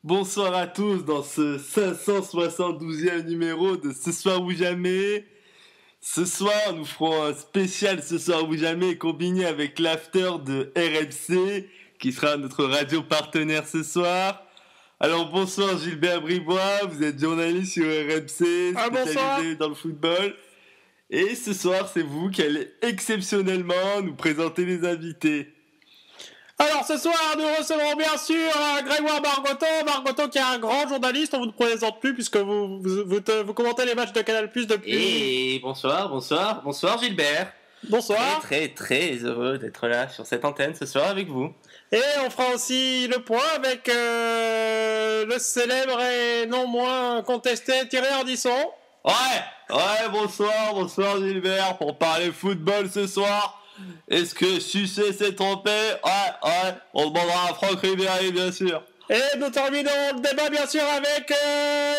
Bonsoir à tous dans ce 572e numéro de Ce soir ou jamais. Ce soir, nous ferons un spécial Ce soir ou jamais combiné avec l'after de RMC qui sera notre radio partenaire ce soir. Alors bonsoir Gilbert Bribois, vous êtes journaliste sur RMC, spécialisé dans le football. Et ce soir, c'est vous qui allez exceptionnellement nous présenter les invités. Alors ce soir, nous recevons bien sûr Grégoire Margoton qui est un grand journaliste, on vous ne présente plus puisque vous commentez les matchs de Canal+ depuis... Et bonsoir Gilbert. Bonsoir. Très heureux d'être là sur cette antenne ce soir avec vous. Et on fera aussi le point avec le célèbre et non moins contesté Thierry Ardisson. Ouais, bonsoir Gilbert, pour parler football ce soir. Est-ce que Sucé s'est trompé? Ouais, on demandera à Franck Ribéry, bien sûr. Et nous terminons le débat, bien sûr, avec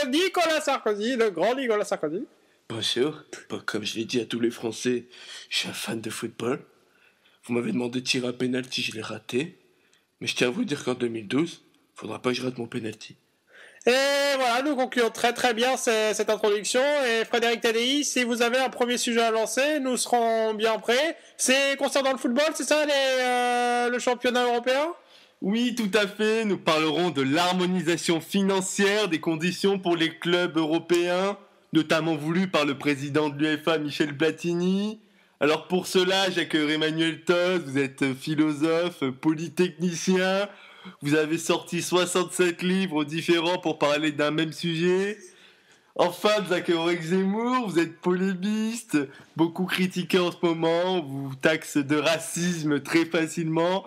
Nicolas Sarkozy, le grand Nicolas Sarkozy. Bonjour, comme je l'ai dit à tous les Français, je suis un fan de football. Vous m'avez demandé de tirer un penalty, je l'ai raté. Mais je tiens à vous dire qu'en 2012, faudra pas que je rate mon penalty. Et voilà, nous concluons très très bien cette introduction. Et Frédéric Tadei, si vous avez un premier sujet à lancer, nous serons bien prêts. C'est concernant le football, c'est ça, le championnat européen ? Oui, tout à fait. Nous parlerons de l'harmonisation financière des conditions pour les clubs européens, notamment voulue par le président de l'UEFA, Michel Platini. Alors pour cela, j'accueille Emmanuel Todd, vous êtes philosophe, polytechnicien. Vous avez sorti 67 livres différents pour parler d'un même sujet. Enfin, nous accueillons Eric Zemmour, vous êtes polémiste, beaucoup critiqué en ce moment, vous taxe de racisme très facilement.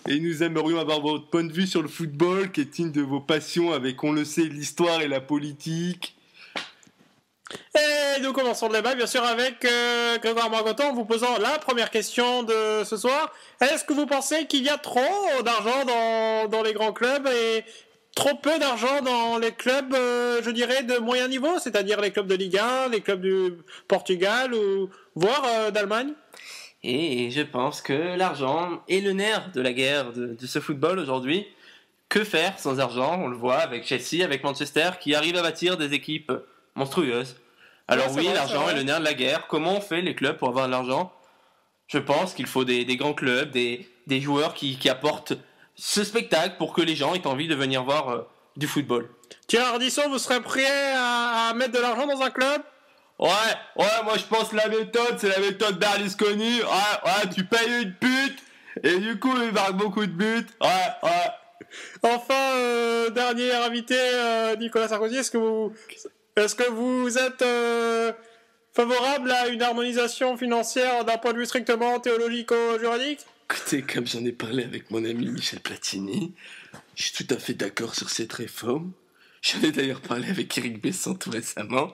Et nous aimerions avoir votre point de vue sur le football, qui est une de vos passions avec, on le sait, l'histoire et la politique. Et nous commençons le débat, bien sûr, avec Grégoire Margoton, en vous posant la première question de ce soir. Est-ce que vous pensez qu'il y a trop d'argent dans les grands clubs et trop peu d'argent dans les clubs, je dirais, de moyen niveau, c'est-à-dire les clubs de Ligue 1, les clubs du Portugal, ou voire d'Allemagne ? Et je pense que l'argent est le nerf de la guerre de ce football aujourd'hui. Que faire sans argent ? On le voit avec Chelsea, avec Manchester, qui arrivent à bâtir des équipes monstrueuses. Alors oui, l'argent est le nerf de la guerre. Comment on fait les clubs pour avoir de l'argent ? Je pense qu'il faut des grands clubs, des joueurs qui apportent ce spectacle pour que les gens aient envie de venir voir du football. Thierry Ardisson, vous serez prêt à mettre de l'argent dans un club ? Ouais, moi je pense que la méthode, c'est la méthode Berlusconi. Ouais, tu payes une pute, et du coup il marque beaucoup de buts. Ouais. Enfin, dernier invité, Nicolas Sarkozy, est-ce que vous êtes favorable à une harmonisation financière d'un point de vue strictement théologico-juridique ? Écoutez, comme j'en ai parlé avec mon ami Michel Platini, je suis tout à fait d'accord sur cette réforme. J'en ai d'ailleurs parlé avec Eric Besson tout récemment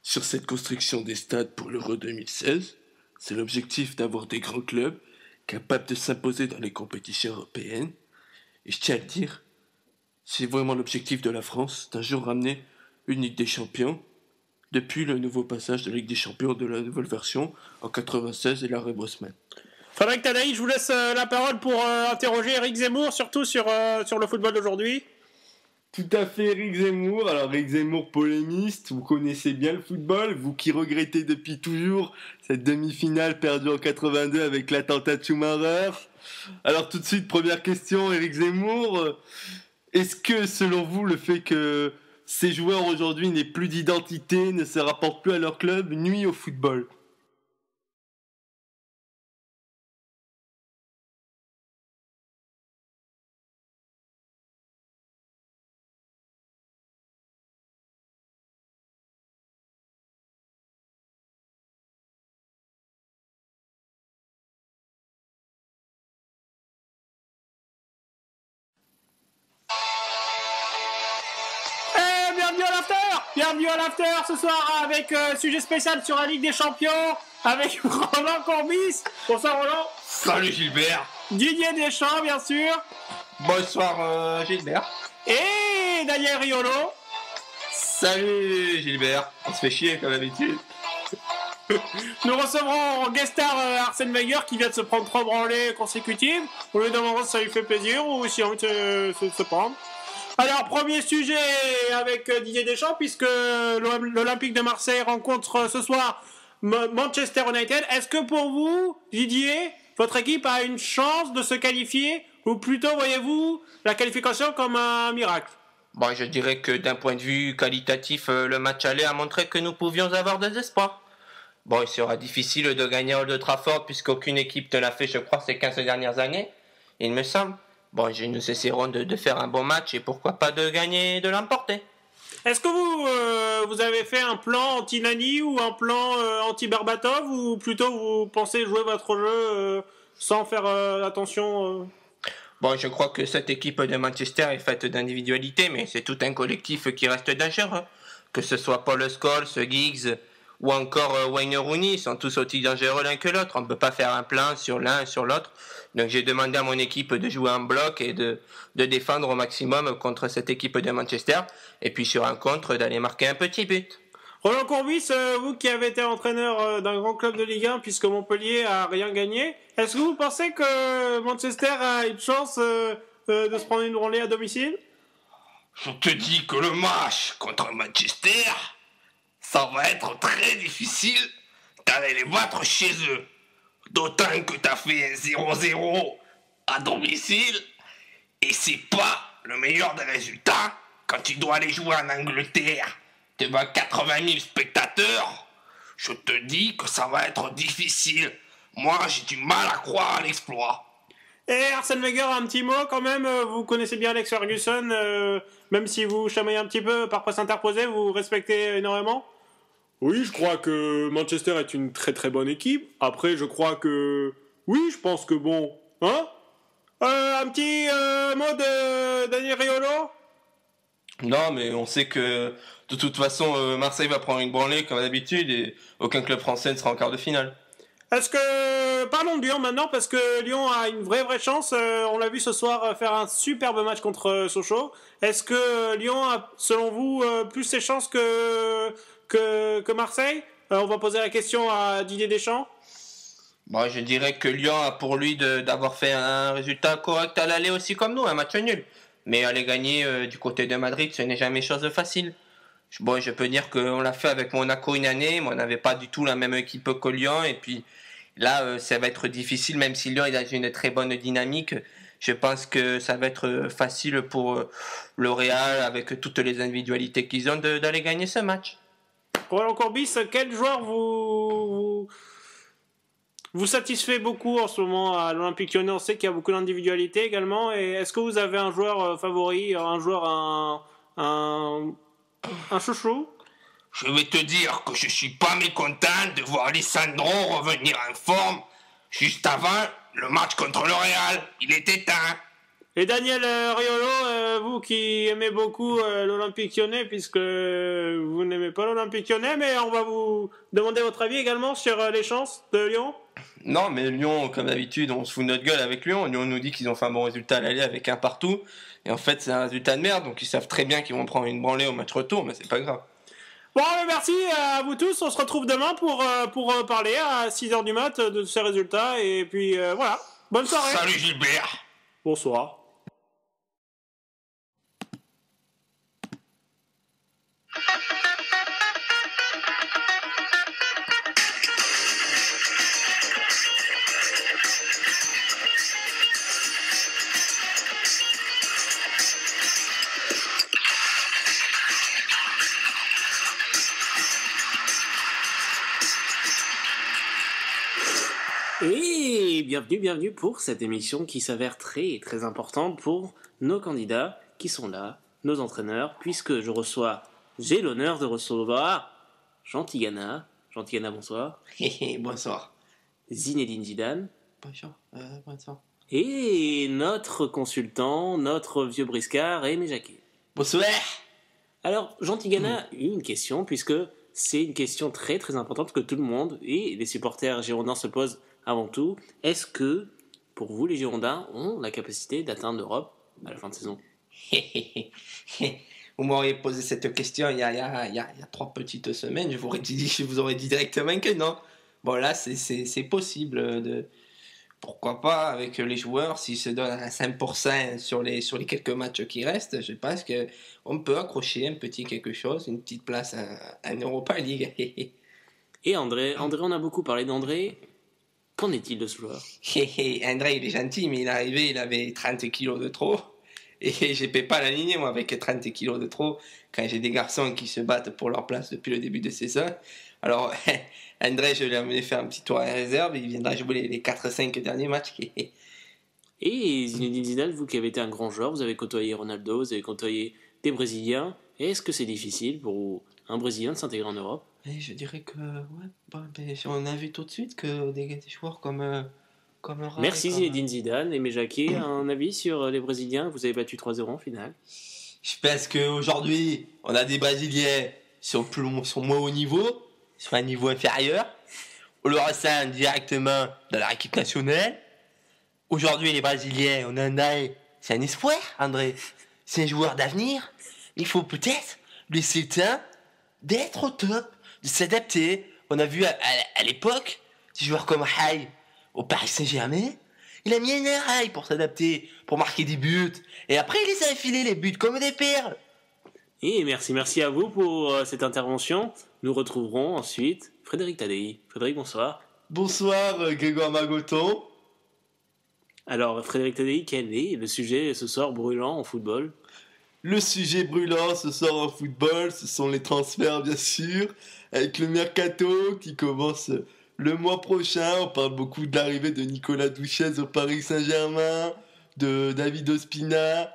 sur cette construction des stades pour l'Euro 2016. C'est l'objectif d'avoir des grands clubs capables de s'imposer dans les compétitions européennes. Et je tiens à le dire, c'est vraiment l'objectif de la France d'un jour ramener une Ligue des Champions depuis le nouveau passage de la Ligue des Champions de la nouvelle version en 96 et l'arrêt Bosman. Frédéric Tadei, je vous laisse la parole pour interroger Eric Zemmour, surtout sur le football d'aujourd'hui. Tout à fait, Eric Zemmour. Alors, Eric Zemmour, polémiste, vous connaissez bien le football, vous qui regrettez depuis toujours cette demi-finale perdue en 82 avec l'attentat de Schumacher. Alors, tout de suite, première question, Eric Zemmour. Est-ce que, selon vous, le fait que ces joueurs aujourd'hui n'aient plus d'identité, ne se rapportent plus à leur club, nuit au football ? Bienvenue à l'after ce soir avec sujet spécial sur la Ligue des Champions avec Roland Courbis. Bonsoir Roland. Salut Gilbert. Didier Deschamps bien sûr. Bonsoir Gilbert. Et Daniel Riolo. Salut Gilbert. On se fait chier comme d'habitude. Nous recevrons en guest star Arsène Wenger qui vient de se prendre 3 branlées consécutives. On lui demandera si ça lui fait plaisir ou si on veut se prendre. Alors, premier sujet avec Didier Deschamps, puisque l'Olympique de Marseille rencontre ce soir Manchester United. Est-ce que pour vous, Didier, votre équipe a une chance de se qualifier, ou plutôt voyez-vous la qualification comme un miracle? Bon, je dirais que d'un point de vue qualitatif, le match aller a montré que nous pouvions avoir des espoirs. Bon, il sera difficile de gagner à Old Trafford puisqu'aucune équipe ne l'a fait, je crois, ces 15 dernières années, il me semble. Bon, nous essaierons de faire un bon match et pourquoi pas de gagner et de l'emporter. Est-ce que vous avez fait un plan anti-Nani ou un plan anti-Berbatov, ou plutôt vous pensez jouer votre jeu sans faire attention Bon, je crois que cette équipe de Manchester est faite d'individualité, mais c'est tout un collectif qui reste dangereux. Que ce soit Paul Scholes, Giggs ou encore Wayne Rooney, ils sont tous aussi dangereux l'un que l'autre. On ne peut pas faire un plan sur l'un et sur l'autre. Donc j'ai demandé à mon équipe de jouer en bloc et de défendre au maximum contre cette équipe de Manchester. Et puis sur un contre, d'aller marquer un petit but. Roland Courbis, vous qui avez été entraîneur d'un grand club de Ligue 1 puisque Montpellier a rien gagné, est-ce que vous pensez que Manchester a une chance de se prendre une branlée à domicile? Je te dis que le match contre Manchester, ça va être très difficile d'aller les battre chez eux. D'autant que t'as fait un 0-0 à domicile, et c'est pas le meilleur des résultats quand tu dois aller jouer en Angleterre devant 80 000 spectateurs. Je te dis que ça va être difficile. Moi, j'ai du mal à croire à l'exploit. Et Arsène Wenger, un petit mot quand même, vous connaissez bien Alex Ferguson, même si vous chamaillez un petit peu par presse interposée, vous respectez énormément? Oui, je crois que Manchester est une très très bonne équipe. Après, je crois que... Oui, je pense que bon... Hein un petit mot de Daniel Riolo? Non, mais on sait que de toute façon, Marseille va prendre une branlée comme d'habitude et aucun club français ne sera en quart de finale. Est-ce que... Parlons de Lyon maintenant, parce que Lyon a une vraie chance. On l'a vu ce soir faire un superbe match contre Sochaux. Est-ce que Lyon a, selon vous, plus ses chances que Marseille? On va poser la question à Didier Deschamps. Bon, je dirais que Lyon a pour lui d'avoir fait un résultat correct à l'aller aussi comme nous, un match nul. Mais aller gagner du côté de Madrid, ce n'est jamais chose facile. Bon, je peux dire qu'on l'a fait avec Monaco une année, mais on n'avait pas du tout la même équipe que Lyon. Et puis là, ça va être difficile, même si Lyon est dans une très bonne dynamique. Je pense que ça va être facile pour le Real, avec toutes les individualités qu'ils ont, d'aller gagner ce match. Roland Courbis, quel joueur vous satisfait beaucoup en ce moment à l'Olympique Lyonnais? On sait qu'il y a beaucoup d'individualité également. Et est-ce que vous avez un joueur favori, un joueur, un chouchou? Je vais te dire que je suis pas mécontent de voir Alessandro revenir en forme juste avant le match contre le Real. Il était temps. Et Daniel Riolo, vous qui aimez beaucoup l'Olympique Lyonnais, puisque vous n'aimez pas l'Olympique Lyonnais, mais on va vous demander votre avis également sur les chances de Lyon. Non, mais Lyon, comme d'habitude, on se fout de notre gueule avec Lyon. Lyon nous dit qu'ils ont fait un bon résultat à l'aller avec un partout. Et en fait, c'est un résultat de merde, donc ils savent très bien qu'ils vont prendre une branlée au match retour, mais c'est pas grave. Bon, merci à vous tous. On se retrouve demain pour parler à 6h du mat de ces résultats. Et puis voilà, bonne soirée. Salut Gilbert. Bonsoir. Et bienvenue pour cette émission qui s'avère très très importante pour nos candidats qui sont là, nos entraîneurs, puisque j'ai l'honneur de recevoir Jean Tigana. Jean Tigana, bonsoir. Bonsoir. Zinedine Zidane. Bonjour. Bonsoir. Et notre consultant, notre vieux briscard, Aimé Jacquet. Bonsoir. Alors, Jean Tigana, une question, puisque c'est une question très très importante que tout le monde et les supporters girondins se posent avant tout. Est-ce que, pour vous, les Girondins ont la capacité d'atteindre l'Europe à la fin de saison? Vous m'auriez posé cette question il y a 3 petites semaines, je vous aurais dit directement que non. Bon là, c'est possible pourquoi pas avec les joueurs, s'ils se donnent à 5% sur les quelques matchs qui restent, je pense qu'on peut accrocher un petit quelque chose, une petite place en Europa League. Et André, on a beaucoup parlé d'André. Qu'en est-il de ce joueur? André, il est gentil, mais il est arrivé, il avait 30 kilos de trop. Et je ne peux pas l'aligner, moi, avec 30 kilos de trop, quand j'ai des garçons qui se battent pour leur place depuis le début de saison. Alors, André, je l'ai amené faire un petit tour à la réserve, il viendra jouer les 4-5 derniers matchs. Et Zinedine Zidane, vous qui avez été un grand joueur, vous avez côtoyé Ronaldo, vous avez côtoyé des Brésiliens. Est-ce que c'est difficile pour un Brésilien de s'intégrer en Europe? Et je dirais que, on a vu tout de suite que des joueurs comme Rai, Merci comme- Zinedine Zidane. Et Jacquet, un avis sur les Brésiliens? Vous avez battu 3-0 en finale. Je pense qu'aujourd'hui, on a des Brésiliens sont moins haut niveau, sur un niveau inférieur. On le ressent directement dans leur équipe nationale. Aujourd'hui, les Brésiliens, on en a, c'est un espoir, André. C'est un joueur d'avenir. Il faut peut-être lui laisser le temps d'être au top, de s'adapter. On a vu à l'époque, des joueurs comme Rai au Paris Saint-Germain. Il a mis un Rai pour s'adapter, pour marquer des buts. Et après, il les a enfilés, les buts, comme des perles. Et merci à vous pour cette intervention. Nous retrouverons ensuite Frédéric Tadei. Frédéric, bonsoir. Bonsoir Grégoire Margoton. Alors, Frédéric Tadei, quel est le sujet ce soir brûlant en football? Le sujet brûlant ce soir en football, ce sont les transferts bien sûr, avec le mercato qui commence le mois prochain. On parle beaucoup de l'arrivée de Nicolas Douchez au Paris Saint-Germain, de David Ospina.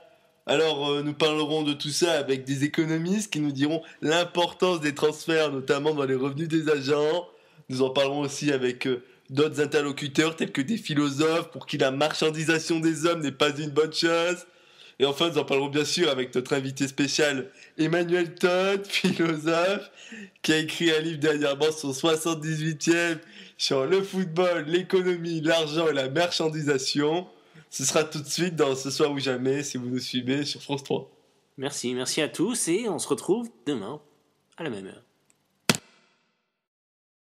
Alors nous parlerons de tout ça avec des économistes qui nous diront l'importance des transferts, notamment dans les revenus des agents. Nous en parlerons aussi avec d'autres interlocuteurs tels que des philosophes pour qui la marchandisation des hommes n'est pas une bonne chose. Et enfin, nous en parlerons bien sûr avec notre invité spécial Emmanuel Todd, philosophe, qui a écrit un livre dernièrement, son 78e, sur le football, l'économie, l'argent et la marchandisation. Ce sera tout de suite dans Ce soir ou jamais, si vous nous suivez sur France 3. Merci à tous et on se retrouve demain à la même heure.